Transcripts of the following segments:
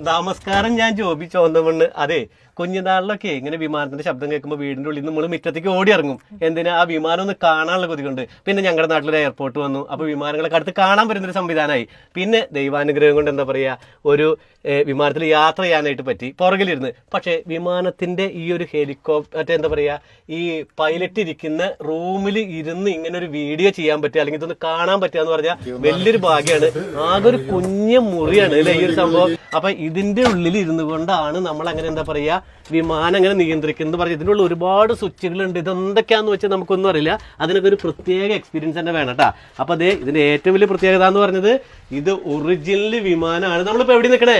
നമസ്കാരം, ഞാൻ ജോബി ചോന്തമണ്ണ്. അതെ, കുഞ്ഞുനാളിലൊക്കെ ഇങ്ങനെ വിമാനത്തിന്റെ ശബ്ദം കേൾക്കുമ്പോൾ വീടിന്റെ ഉള്ളിൽ നമ്മൾ മുറ്റത്തേക്ക് ഓടി ഇറങ്ങും. എന്തിനാ? ആ വിമാനം ഒന്ന് കാണാനുള്ള കൊതികൊണ്ട്. പിന്നെ ഞങ്ങളുടെ നാട്ടിലൊരു എയർപോർട്ട് വന്നു. അപ്പോൾ വിമാനങ്ങളൊക്കെ അടുത്ത് കാണാൻ പറ്റുന്നൊരു സംവിധാനമായി. പിന്നെ ദൈവാനുഗ്രഹം കൊണ്ട് എന്താ പറയുക, ഒരു വിമാനത്തിൽ യാത്ര ചെയ്യാനായിട്ട് പറ്റി പുറകിലിരുന്ന്. പക്ഷേ വിമാനത്തിന്റെ ഈ ഒരു ഹെലികോപ്റ്റർ എന്താ പറയുക, ഈ പൈലറ്റ് ഇരിക്കുന്ന റൂമിൽ ഇരുന്ന് ഇങ്ങനെ ഒരു വീഡിയോ ചെയ്യാൻ പറ്റുക, അല്ലെങ്കിൽ ഇതൊന്ന് കാണാൻ പറ്റുക എന്ന് പറഞ്ഞാൽ വലിയൊരു ഭാഗ്യമാണ്. ആകെ ഒരു കുഞ്ഞു മുറിയാണ് അല്ലെ ഈ ഒരു സംഭവം. അപ്പൊ ഇതിന്റെ ഉള്ളിൽ ഇരുന്നു കൊണ്ടാണ് നമ്മൾ അങ്ങനെ എന്താ പറയാ വിമാനം അങ്ങനെ നിയന്ത്രിക്കുന്നത് പറഞ്ഞാൽ ഇതിനുള്ള ഒരുപാട് സ്വിച്ചുകളുണ്ട്. ഇതെന്തൊക്കെയാന്ന് വെച്ചാൽ നമുക്കൊന്നും അറിയില്ല. അതിനൊക്കെ ഒരു പ്രത്യേക എക്സ്പീരിയൻസ് തന്നെ വേണം കേട്ടാ. അപ്പൊ അതെ, ഇതിന്റെ ഏറ്റവും വലിയ പ്രത്യേകത എന്ന് പറഞ്ഞത് ഇത് ഒറിജിനൽ വിമാനമാണ്. നമ്മളിപ്പോ എവിടെ നിൽക്കണേ?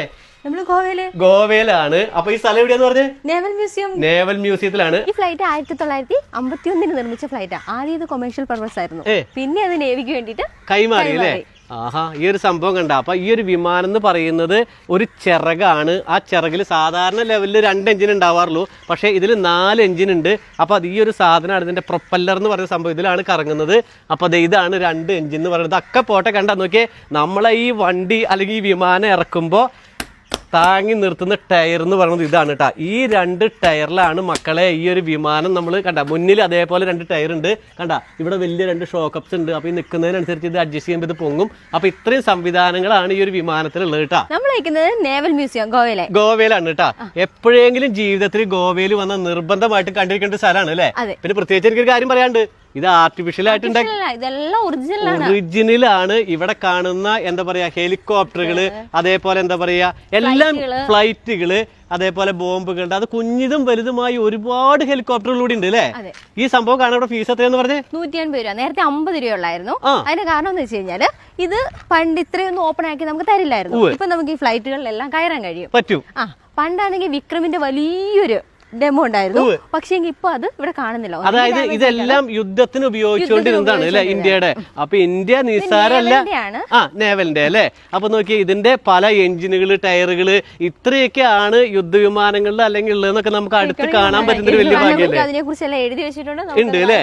ഗോവയിലാണ്. അപ്പൊ ഈ സ്ഥലം എവിടെയാന്ന് പറഞ്ഞേ? നേവൽ മ്യൂസിയത്തിലാണ്. ഈ ഫ്ലൈറ്റ് 1951 നിർമ്മിച്ച ഫ്ലൈറ്റാ. ആദ്യം ഇത് കൊമേഴ്ഷ്യൽ പർപ്പസ് ആയിരുന്നു, പിന്നെ അത് നേവിക്ക് വേണ്ടിട്ട് കൈമാറി അല്ലേ? ആഹാ, ഈ ഒരു സംഭവം കണ്ട. അപ്പൊ ഈ ഒരു വിമാനം എന്ന് പറയുന്നത് ഒരു ചിറകാണ്. ആ ചിറകിൽ സാധാരണ ലെവലിൽ 2 എഞ്ചിൻ ഉണ്ടാവാറുള്ളൂ, പക്ഷേ ഇതിൽ 4 എഞ്ചിൻ ഉണ്ട്. അപ്പൊ അത് ഈ ഒരു സാധനമാണ് ഇതിന്റെ പ്രൊപ്പല്ലർ എന്ന് പറയുന്ന സംഭവം. ഇതിലാണ് കറങ്ങുന്നത്. അപ്പൊ അത് ഇതാണ് 2 എഞ്ചിൻ എന്ന് പറയുന്നത്. ഒക്കെ പോട്ടെ, കണ്ടാ നോക്കിയേ, നമ്മളെ ഈ വണ്ടി അല്ലെങ്കിൽ ഈ വിമാനം ഇറക്കുമ്പോൾ താങ്ങി നിർത്തുന്ന ടയർ എന്ന് പറയുന്നത് ഇതാണ് കേട്ടോ. ഈ 2 ടയറിലാണ് മക്കളെ ഈ ഒരു വിമാനം നമ്മൾ കണ്ട. മുന്നിൽ അതേപോലെ 2 ടയർ ഉണ്ട് കണ്ട. ഇവിടെ വലിയ 2 ഷോക്കപ്സ് ഉണ്ട്. അപ്പൊ ഈ നിൽക്കുന്നതിനനുസരിച്ച് ഇത് അഡ്ജസ്റ്റ് ചെയ്യുമ്പോൾ ഇത് പൊങ്ങും. അപ്പൊ ഇത്രയും സംവിധാനങ്ങളാണ് ഈ ഒരു വിമാനത്തിലുള്ളത് കേട്ടോ. നമ്മൾ നേവൽ മ്യൂസിയം ഗോവയിലാണ് കേട്ടോ. എപ്പോഴെങ്കിലും ജീവിതത്തിൽ ഗോവയിൽ വന്ന നിർബന്ധമായിട്ട് കണ്ടിരിക്കേണ്ട ഒരു സ്ഥലമാണ് അല്ലേ? പിന്നെ പ്രത്യേകിച്ച് എനിക്കൊരു കാര്യം പറയാണ്ട്, ഇത് ആർട്ടിഫിഷ്യൽ ആയിട്ട് ഒറിജിനലാണ്. ഇവിടെ കാണുന്ന എന്താ പറയാ ഹെലികോപ്റ്ററുകള്, അതേപോലെ എന്താ പറയാ എല്ലാം ഫ്ലൈറ്റുകള്, അതേപോലെ ബോംബുകളുണ്ട്. അത് കുഞ്ഞിതും വലുതുമായി ഒരുപാട് ഹെലികോപ്റ്ററുകൾ കൂടി ഉണ്ട് അല്ലേ? ഈ സംഭവം കാണാൻ ഇവിടെ ഫീസ് എത്രയെന്ന് പറഞ്ഞേ? 150 രൂപ. നേരത്തെ 50 രൂപ ഉള്ളായിരുന്നു. അതിന്റെ കാരണം എന്ന് വെച്ച് കഴിഞ്ഞാല് ഇത് പണ്ട് ഇത്രയൊന്നും ഓപ്പൺ ആക്കി നമുക്ക് തരില്ലായിരുന്നു. ഇപ്പൊ നമുക്ക് ഈ ഫ്ലൈറ്റുകളിലെല്ലാം കയറാൻ കഴിയും, പറ്റും. പണ്ടാണെങ്കിൽ വിക്രമിന്റെ വലിയൊരു ഡെമോ ഉണ്ടായിരുന്നു, പക്ഷേ ഇപ്പൊ അത് ഇവിടെ കാണുന്നില്ല. അതായത് ഇതെല്ലാം യുദ്ധത്തിന് ഉപയോഗിച്ചുകൊണ്ടിരുന്നതാണ് അല്ലെ ഇന്ത്യയുടെ. അപ്പൊ ഇന്ത്യ നിസ്സാരല്ല, നേവലിന്റെ അല്ലെ. അപ്പൊ നോക്കിയേ, ഇതിന്റെ പല എഞ്ചിനുകള്, ടയറുകള്, ഇത്രയൊക്കെയാണ് യുദ്ധവിമാനങ്ങളിൽ അല്ലെങ്കിൽ ഉള്ളതെന്നൊക്കെ നമുക്ക് അടുത്ത് കാണാൻ പറ്റുന്ന ഒരു വലിയ ഭാഗ്യല്ലേ. അതിനെക്കുറിച്ചെല്ലാം എഴുതി വെച്ചിട്ടുണ്ട് ഉണ്ട് അല്ലെ?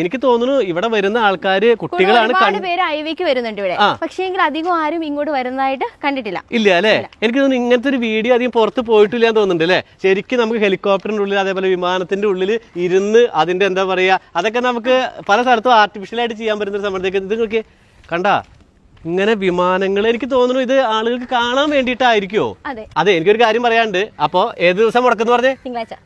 എനിക്ക് തോന്നുന്നു ഇവിടെ വരുന്ന ആൾക്കാര് കുട്ടികളാണ്. ഒരുപാട് പേര് ഐവിക്ക് വരുന്നുണ്ട് ഇവിടെ, പക്ഷേ അധികം ആരും ഇങ്ങോട്ട് വരുന്നതായിട്ട് കണ്ടിട്ടില്ല. ഇല്ല അല്ലെ? എനിക്ക് തോന്നുന്നു ഇങ്ങനത്തെ ഒരു വീഡിയോ അധികം പുറത്ത് പോയിട്ടില്ല എന്ന് തോന്നുന്നുണ്ട് അല്ലെ. ശരിക്കും നമുക്ക് ഹെലികോപ്റ്റർ ഉള്ളിൽ അതേപോലെ വിമാനത്തിന്റെ ഉള്ളിൽ ഇരുന്ന് അതിന്റെ എന്താ പറയാ അതൊക്കെ നമുക്ക് പല സ്ഥലത്തും ആർട്ടിഫിഷ്യലായിട്ട് ചെയ്യാൻ പറ്റുന്ന സമയത്തേക്ക് ഇത് നോക്കിയേ കണ്ടാ. ഇങ്ങനെ വിമാനങ്ങൾ എനിക്ക് തോന്നുന്നു ഇത് ആളുകൾക്ക് കാണാൻ വേണ്ടിയിട്ടായിരിക്കുമോ? അതെ, എനിക്കൊരു കാര്യം പറയാണ്ട്. അപ്പോ ഏത് ദിവസം മുടക്കെന്ന് പറഞ്ഞേ?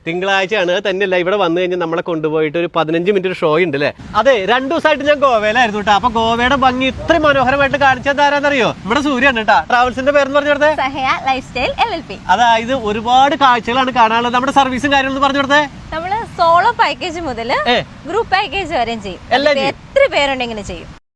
തിങ്കളാഴ്ചയാണ്. തന്നെയല്ല, ഇവിടെ വന്നു കഴിഞ്ഞാൽ നമ്മളെ കൊണ്ടുപോയിട്ട് ഒരു 15 മിനിറ്റ് ഷോ ഉണ്ട് അല്ലേ? അതെ, 2 ദിവസമായിട്ട് ഞാൻ ഗോവയിലായിരുന്നു കേട്ടോ. അപ്പൊ ഗോവയുടെ ഭംഗി ഇത്രയും മനോഹരമായിട്ട് കാണിച്ചത് ആരാന്നറിയോ? നമ്മുടെ സൂര്യാണ് കേട്ടോ. ട്രാവൽസിന്റെ പേരെന്ന് പറഞ്ഞു കൊടുത്തേ? അതായത് ഒരുപാട് കാഴ്ചകളാണ് കാണാനുള്ളത്. നമ്മുടെ സർവീസും കാര്യങ്ങളും പറഞ്ഞു കൊടുത്തേ? നമ്മള് സോളോ പാക്കേജ് മുതൽ ഗ്രൂപ്പ് പാക്കേജ് വരെയും ചെയ്യും. എത്ര പേരുണ്ടെങ്കിലും ചെയ്യും.